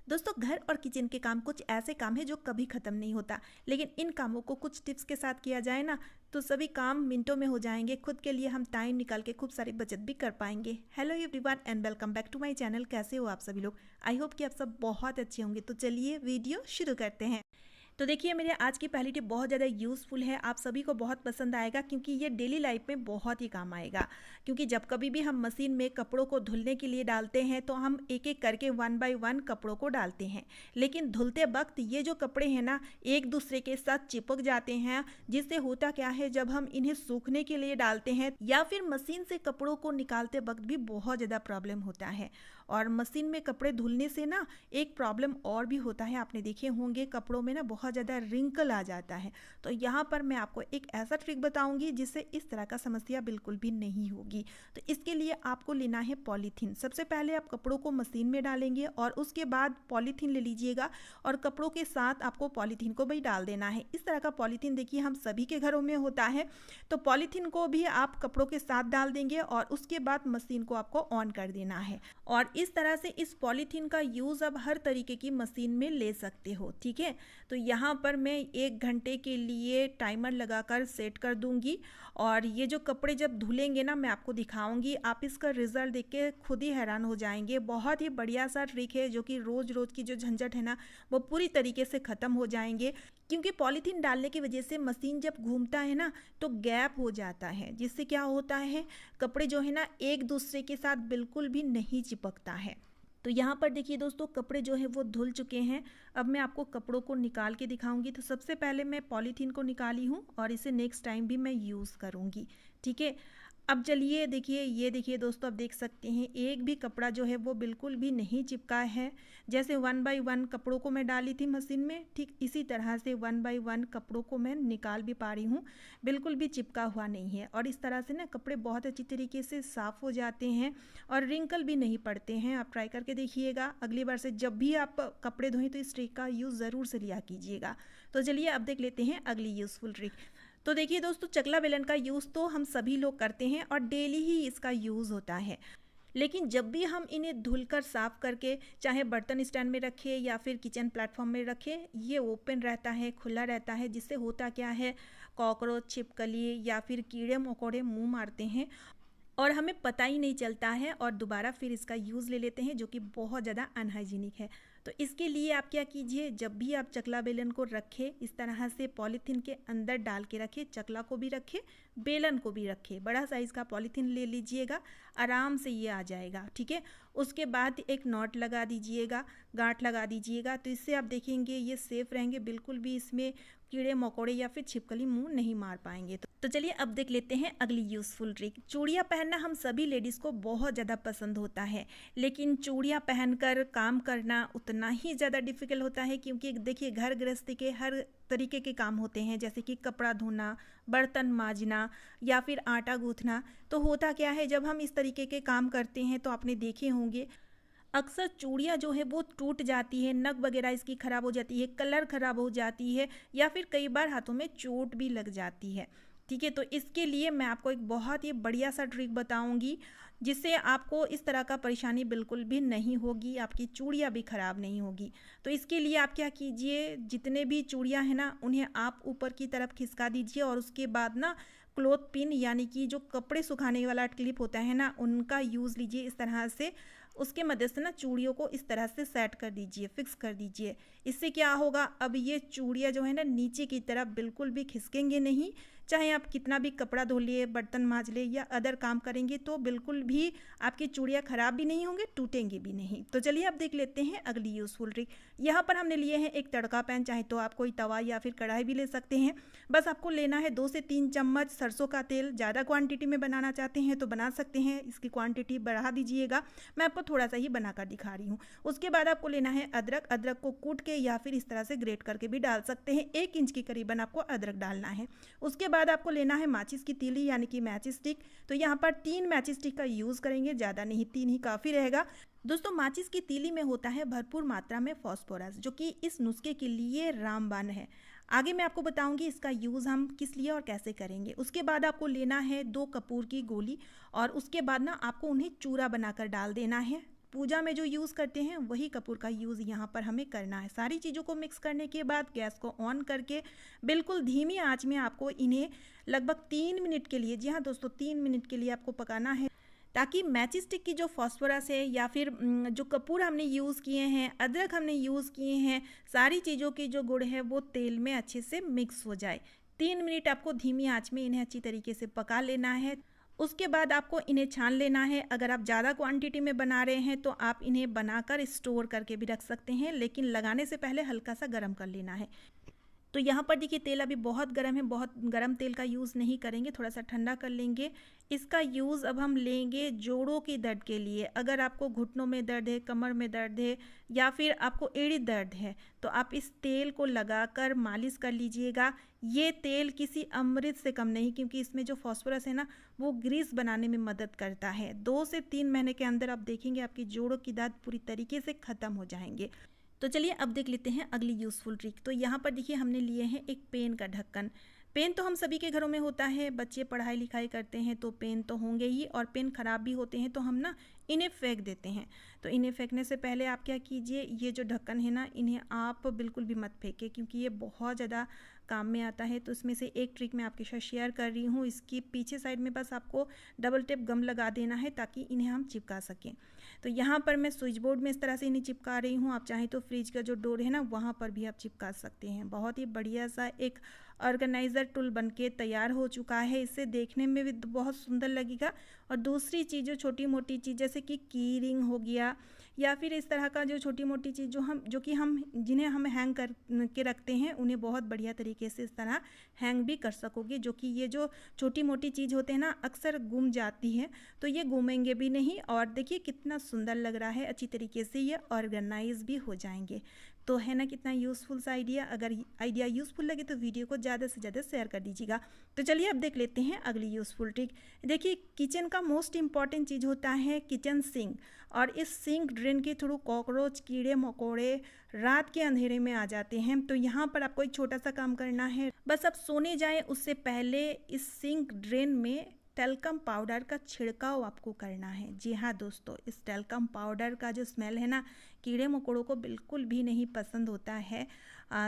दोस्तों, घर और किचन के काम कुछ ऐसे काम है जो कभी ख़त्म नहीं होता, लेकिन इन कामों को कुछ टिप्स के साथ किया जाए ना तो सभी काम मिनटों में हो जाएंगे। खुद के लिए हम टाइम निकाल के खूब सारी बचत भी कर पाएंगे। Hello everyone and welcome back to my channel. कैसे हो आप सभी लोग? आई होप कि आप सब बहुत अच्छे होंगे। तो चलिए वीडियो शुरू करते हैं। तो देखिए, मेरे आज की पहली टिप बहुत ज़्यादा यूज़फुल है, आप सभी को बहुत पसंद आएगा क्योंकि ये डेली लाइफ में बहुत ही काम आएगा। क्योंकि जब कभी भी हम मशीन में कपड़ों को धुलने के लिए डालते हैं तो हम एक एक करके वन बाय वन कपड़ों को डालते हैं, लेकिन धुलते वक्त ये जो कपड़े हैं ना एक दूसरे के साथ चिपक जाते हैं, जिससे होता क्या है जब हम इन्हें सूखने के लिए डालते हैं या फिर मशीन से कपड़ों को निकालते वक्त भी बहुत ज़्यादा प्रॉब्लम होता है। और मशीन में कपड़े धुलने से ना एक प्रॉब्लम और भी होता है, आपने देखे होंगे कपड़ों में ना बहुत ज़्यादा रिंकल आ जाता है। तो यहाँ पर मैं आपको एक ऐसा ट्रिक बताऊंगी जिससे इस तरह का समस्या बिल्कुल भी नहीं होगी। तो इसके लिए आपको लेना है पॉलीथीन। सबसे पहले आप कपड़ों को मशीन में डालेंगे और उसके बाद पॉलीथीन ले लीजिएगा और कपड़ों के साथ आपको पॉलीथीन को भी डाल देना है। इस तरह का पॉलीथीन देखिए हम सभी के घरों में होता है। तो पॉलीथीन को भी आप कपड़ों के साथ डाल देंगे और उसके बाद मशीन को आपको ऑन कर देना है। और इस तरह से इस पॉलीथीन का यूज़ अब हर तरीके की मशीन में ले सकते हो, ठीक है। तो यहाँ पर मैं 1 घंटे के लिए टाइमर लगाकर सेट कर दूंगी और ये जो कपड़े जब धुलेंगे ना मैं आपको दिखाऊंगी, आप इसका रिजल्ट देख के खुद ही हैरान हो जाएंगे। बहुत ही बढ़िया सा ट्रिक है जो कि रोज़ रोज़ की जो झंझट है ना वो पूरी तरीके से ख़त्म हो जाएंगे। क्योंकि पॉलीथीन डालने की वजह से मशीन जब घूमता है ना तो गैप हो जाता है, जिससे क्या होता है कपड़े जो है ना एक दूसरे के साथ बिल्कुल भी नहीं चिपकता है। तो यहाँ पर देखिए दोस्तों, कपड़े जो है वो धुल चुके हैं। अब मैं आपको कपड़ों को निकाल के दिखाऊंगी। तो सबसे पहले मैं पॉलीथीन को निकाली हूँ और इसे नेक्स्ट टाइम भी मैं यूज़ करूँगी, ठीक है। अब चलिए देखिए, ये देखिए दोस्तों, आप देख सकते हैं एक भी कपड़ा जो है वो बिल्कुल भी नहीं चिपका है। जैसे वन बाय वन कपड़ों को मैं डाली थी मशीन में, ठीक इसी तरह से वन बाय वन कपड़ों को मैं निकाल भी पा रही हूँ, बिल्कुल भी चिपका हुआ नहीं है। और इस तरह से ना कपड़े बहुत अच्छी तरीके से साफ़ हो जाते हैं और रिंकल भी नहीं पड़ते हैं। आप ट्राई करके देखिएगा। अगली बार से जब भी आप कपड़े धोएं तो इस ट्रिक का यूज़ ज़रूर से लिया कीजिएगा। तो चलिए अब देख लेते हैं अगली यूज़फुल ट्रिक। तो देखिए दोस्तों, चकला बेलन का यूज़ तो हम सभी लोग करते हैं और डेली ही इसका यूज़ होता है। लेकिन जब भी हम इन्हें धुलकर साफ़ करके चाहे बर्तन स्टैंड में रखें या फिर किचन प्लेटफॉर्म में रखें, ये ओपन रहता है, खुला रहता है, जिससे होता क्या है कॉकरोच, छिपकली या फिर कीड़े मकोड़े मुंह मारते हैं और हमें पता ही नहीं चलता है और दोबारा फिर इसका यूज़ ले लेते हैं, जो कि बहुत ज़्यादा अनहाइजीनिक है। तो इसके लिए आप क्या कीजिए, जब भी आप चकला बेलन को रखें इस तरह से पॉलीथीन के अंदर डाल के रखें, चकला को भी रखें, बेलन को भी रखें। बड़ा साइज़ का पॉलीथीन ले लीजिएगा, आराम से ये आ जाएगा, ठीक है। उसके बाद एक नॉट लगा दीजिएगा, गांठ लगा दीजिएगा। तो इससे आप देखेंगे ये सेफ़ रहेंगे, बिल्कुल भी इसमें कीड़े मकोड़े या फिर छिपकली मुंह नहीं मार पाएंगे। तो चलिए अब देख लेते हैं अगली यूज़फुल ट्रिक। चूड़ियाँ पहनना हम सभी लेडीज़ को बहुत ज़्यादा पसंद होता है, लेकिन चूड़ियाँ पहनकर काम करना उतना ही ज़्यादा डिफ़िकल्ट होता है। क्योंकि देखिए घर गृहस्थी के हर तरीके के काम होते हैं, जैसे कि कपड़ा धोना, बर्तन मांजना या फिर आटा गूँथना। तो होता क्या है जब हम इस तरीके के काम करते हैं तो आपने देखे होंगे अक्सर चूड़ियाँ जो है वो टूट जाती है, नग वगैरह इसकी ख़राब हो जाती है, कलर ख़राब हो जाती है या फिर कई बार हाथों में चोट भी लग जाती है, ठीक है। तो इसके लिए मैं आपको एक बहुत ही बढ़िया सा ट्रिक बताऊंगी जिससे आपको इस तरह का परेशानी बिल्कुल भी नहीं होगी, आपकी चूड़ियाँ भी ख़राब नहीं होगी। तो इसके लिए आप क्या कीजिए, जितने भी चूड़ियाँ हैं ना उन्हें आप ऊपर की तरफ खिसका दीजिए और उसके बाद ना क्लॉथ पिन यानी कि जो कपड़े सुखाने वाला क्लिप होता है ना उनका यूज़ लीजिए इस तरह से। उसके मदद से ना चूड़ियों को इस तरह से सेट कर दीजिए, फिक्स कर दीजिए। इससे क्या होगा, अब ये चूड़ियाँ जो है ना नीचे की तरफ बिल्कुल भी खिसकेंगे नहीं। चाहे आप कितना भी कपड़ा धो लिए, बर्तन मांज ले या अदर काम करेंगे तो बिल्कुल भी आपकी चूड़ियाँ ख़राब भी नहीं होंगे, टूटेंगी भी नहीं। तो चलिए अब देख लेते हैं अगली यूज़फुल ट्रिक। यहाँ पर हमने लिए हैं एक तड़का पैन, चाहे तो आप कोई तवा या फिर कढ़ाई भी ले सकते हैं। बस आपको लेना है 2 से 3 चम्मच सरसों का तेल। ज़्यादा क्वांटिटी में बनाना चाहते हैं तो बना सकते हैं, इसकी क्वांटिटी बढ़ा दीजिएगा, मैं आपको थोड़ा सा ही बनाकर दिखा रही हूँ। उसके बाद आपको लेना है अदरक। अदरक को कूट के या फिर इस तरह से ग्रेट करके भी डाल सकते हैं। 1 इंच की करीबन आपको अदरक डालना है। उसके बाद आपको लेना है माचिस की तीली यानी कि मैचिस स्टिक। तो यहाँ पर 3 मैचिस स्टिक का यूज़ करेंगे, ज़्यादा नहीं, 3 ही काफ़ी रहेगा। दोस्तों, माचिस की तीली में होता है भरपूर मात्रा में फॉस्फोरस, जो कि इस नुस्खे के लिए रामबाण है। आगे मैं आपको बताऊंगी इसका यूज़ हम किस लिए और कैसे करेंगे। उसके बाद आपको लेना है 2 कपूर की गोली और उसके बाद ना आपको उन्हें चूरा बनाकर डाल देना है पूजा में जो यूज़ करते हैं वही कपूर का यूज़ यहाँ पर हमें करना है। सारी चीज़ों को मिक्स करने के बाद गैस को ऑन करके बिल्कुल धीमी आंच में आपको इन्हें लगभग 3 मिनट के लिए, जी हाँ दोस्तों 3 मिनट के लिए आपको पकाना है, ताकि मैचिंग स्टिक की जो फॉस्फोरस है या फिर जो कपूर हमने यूज़ किए हैं, अदरक हमने यूज़ किए हैं, सारी चीज़ों की जो गुण है वो तेल में अच्छे से मिक्स हो जाए। 3 मिनट आपको धीमी आंच में इन्हें अच्छी तरीके से पका लेना है। उसके बाद आपको इन्हें छान लेना है। अगर आप ज़्यादा क्वांटिटी में बना रहे हैं तो आप इन्हें बनाकर स्टोर करके भी रख सकते हैं, लेकिन लगाने से पहले हल्का सा गर्म कर लेना है। तो यहाँ पर देखिए तेल अभी बहुत गर्म है, बहुत गर्म तेल का यूज़ नहीं करेंगे, थोड़ा सा ठंडा कर लेंगे। इसका यूज़ अब हम लेंगे जोड़ों की दर्द के लिए। अगर आपको घुटनों में दर्द है, कमर में दर्द है या फिर आपको एड़ी दर्द है तो आप इस तेल को लगाकर मालिश कर लीजिएगा। ये तेल किसी अमृत से कम नहीं, क्योंकि इसमें जो फॉस्फोरस है ना वो ग्रीस बनाने में मदद करता है। 2 से 3 महीने के अंदर आप देखेंगे आपकी जोड़ों की दर्द पूरी तरीके से ख़त्म हो जाएंगे। तो चलिए अब देख लेते हैं अगली यूज़फुल ट्रिक। तो यहाँ पर देखिए हमने लिए हैं एक पेन का ढक्कन। पेन तो हम सभी के घरों में होता है, बच्चे पढ़ाई लिखाई करते हैं तो पेन तो होंगे ही, और पेन ख़राब भी होते हैं तो हम ना इन्हें फेंक देते हैं। तो इन्हें फेंकने से पहले आप क्या कीजिए, ये जो ढक्कन है ना इन्हें आप बिल्कुल भी मत फेंकें, क्योंकि ये बहुत ज़्यादा काम में आता है। तो इसमें से एक ट्रिक मैं आपके साथ शेयर कर रही हूँ। इसकी पीछे साइड में बस आपको डबल टेप गम लगा देना है ताकि इन्हें हम चिपका सकें। तो यहाँ पर मैं स्विच बोर्ड में इस तरह से इन्हें चिपका रही हूँ। आप चाहें तो फ्रिज का जो डोर है ना वहाँ पर भी आप चिपका सकते हैं। बहुत ही बढ़िया सा एक ऑर्गेनाइज़र टूल बनके तैयार हो चुका है। इसे देखने में भी बहुत सुंदर लगेगा। और दूसरी चीज़ जो छोटी मोटी चीज़ जैसे कि की रिंग हो गया या फिर इस तरह का जो छोटी मोटी चीज़ जो कि हम जिन्हें हम हैंग कर के रखते हैं उन्हें बहुत बढ़िया तरीके से इस तरह हैंग भी कर सकोगे। जो कि ये जो छोटी मोटी चीज़ होते हैं ना अक्सर गुम जाती है, तो ये घूमेंगे भी नहीं। और देखिए कितना सुंदर लग रहा है, अच्छी तरीके से ये ऑर्गेनाइज भी हो जाएंगे। तो है ना कितना यूज़फुल सा आइडिया। अगर आइडिया यूज़फुल लगे तो वीडियो को ज़्यादा से ज़्यादा शेयर कर दीजिएगा। तो चलिए अब देख लेते हैं अगली यूज़फुल ट्रिक। देखिए किचन का मोस्ट इम्पॉर्टेंट चीज़ होता है किचन सिंक, और इस सिंक ड्रेन के थ्रू कॉकरोच, कीड़े मकोड़े रात के अंधेरे में आ जाते हैं। तो यहाँ पर आपको एक छोटा सा काम करना है, बस आप सोने जाएं उससे पहले इस सिंक ड्रेन में टेल्कम पाउडर का छिड़काव आपको करना है। जी हाँ दोस्तों, इस टेल्कम पाउडर का जो स्मेल है ना कीड़े मकोड़ों को बिल्कुल भी नहीं पसंद होता है।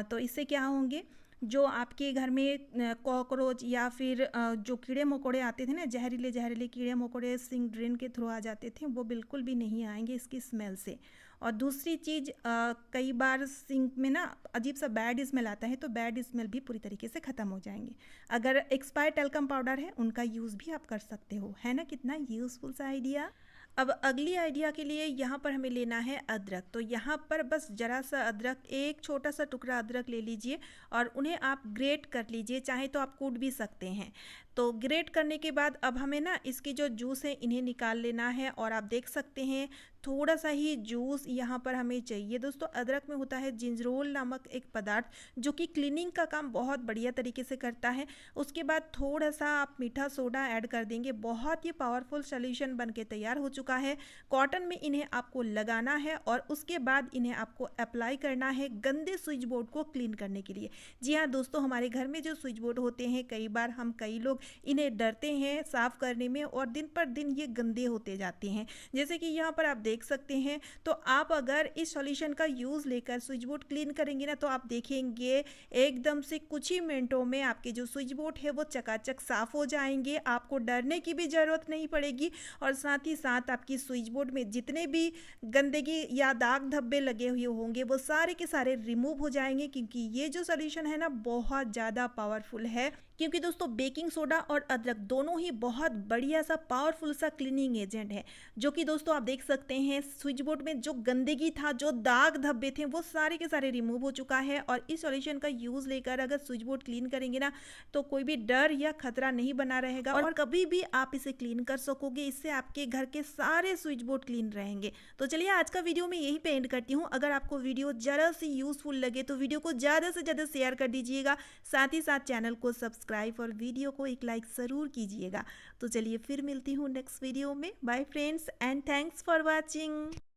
तो इससे क्या होंगे, जो आपके घर में कॉकरोच या फिर जो कीड़े मकोड़े आते थे ना, जहरीले जहरीले कीड़े मकोड़े सिंक ड्रेन के थ्रू आ जाते थे, वो बिल्कुल भी नहीं आएंगे इसकी स्मेल से। और दूसरी चीज़, कई बार सिंक में ना अजीब सा बैड स्मेल आता है, तो बैड स्मेल भी पूरी तरीके से ख़त्म हो जाएंगे। अगर एक्सपायर्ड टेल्कम पाउडर है उनका यूज़ भी आप कर सकते हो। है ना कितना यूज़फुल सा आइडिया। अब अगली आइडिया के लिए यहाँ पर हमें लेना है अदरक। तो यहाँ पर बस ज़रा सा अदरक, एक छोटा सा टुकड़ा अदरक ले लीजिए और उन्हें आप ग्रेट कर लीजिए, चाहे तो आप कूट भी सकते हैं। तो ग्रेट करने के बाद अब हमें ना इसकी जो जूस है इन्हें निकाल लेना है। और आप देख सकते हैं थोड़ा सा ही जूस यहाँ पर हमें चाहिए। दोस्तों अदरक में होता है जिंजरोल नामक एक पदार्थ जो कि क्लीनिंग का काम बहुत बढ़िया तरीके से करता है। उसके बाद थोड़ा सा आप मीठा सोडा ऐड कर देंगे। बहुत ही पावरफुल सॉल्यूशन बन के तैयार हो चुका है। कॉटन में इन्हें आपको लगाना है और उसके बाद इन्हें आपको अप्लाई करना है गंदे स्विच बोर्ड को क्लीन करने के लिए। जी हाँ दोस्तों, हमारे घर में जो स्विच बोर्ड होते हैं कई लोग इन्हें डरते हैं साफ़ करने में, और दिन पर दिन ये गंदे होते जाते हैं। जैसे कि यहाँ पर आप देख सकते हैं। तो आप अगर इस सॉल्यूशन का यूज़ लेकर स्विच बोर्ड क्लीन करेंगे ना, तो आप देखेंगे एकदम से कुछ ही मिनटों में आपके जो स्विच बोर्ड है वो चकाचक साफ़ हो जाएंगे। आपको डरने की भी ज़रूरत नहीं पड़ेगी, और साथ ही साथ आपकी स्विच बोर्ड में जितने भी गंदगी या दाग धब्बे लगे हुए होंगे वो सारे के सारे रिमूव हो जाएंगे। क्योंकि ये जो सॉल्यूशन है ना बहुत ज़्यादा पावरफुल है। क्योंकि दोस्तों बेकिंग सोडा और अदरक दोनों ही बहुत बढ़िया सा पावरफुल सा क्लीनिंग एजेंट है, जो कि दोस्तों आप देख सकते हैं स्विच बोर्ड में जो गंदगी था, जो दाग धब्बे थे, वो सारे के सारे रिमूव हो चुका है। और इस सॉल्यूशन का यूज़ लेकर अगर स्विच बोर्ड क्लीन करेंगे ना, तो कोई भी डर या खतरा नहीं बना रहेगा, और कभी भी आप इसे क्लीन कर सकोगे। इससे आपके घर के सारे स्विच बोर्ड क्लीन रहेंगे। तो चलिए आज का वीडियो मैं यही पे एंड करती हूँ। अगर आपको वीडियो ज़रा सी यूज़फुल लगे तो वीडियो को ज़्यादा से ज़्यादा शेयर कर दीजिएगा। साथ ही साथ चैनल को सब्सक्राइब और वीडियो को एक लाइक ज़रूर कीजिएगा। तो चलिए फिर मिलती हूँ नेक्स्ट वीडियो में। Bye friends and thanks for watching.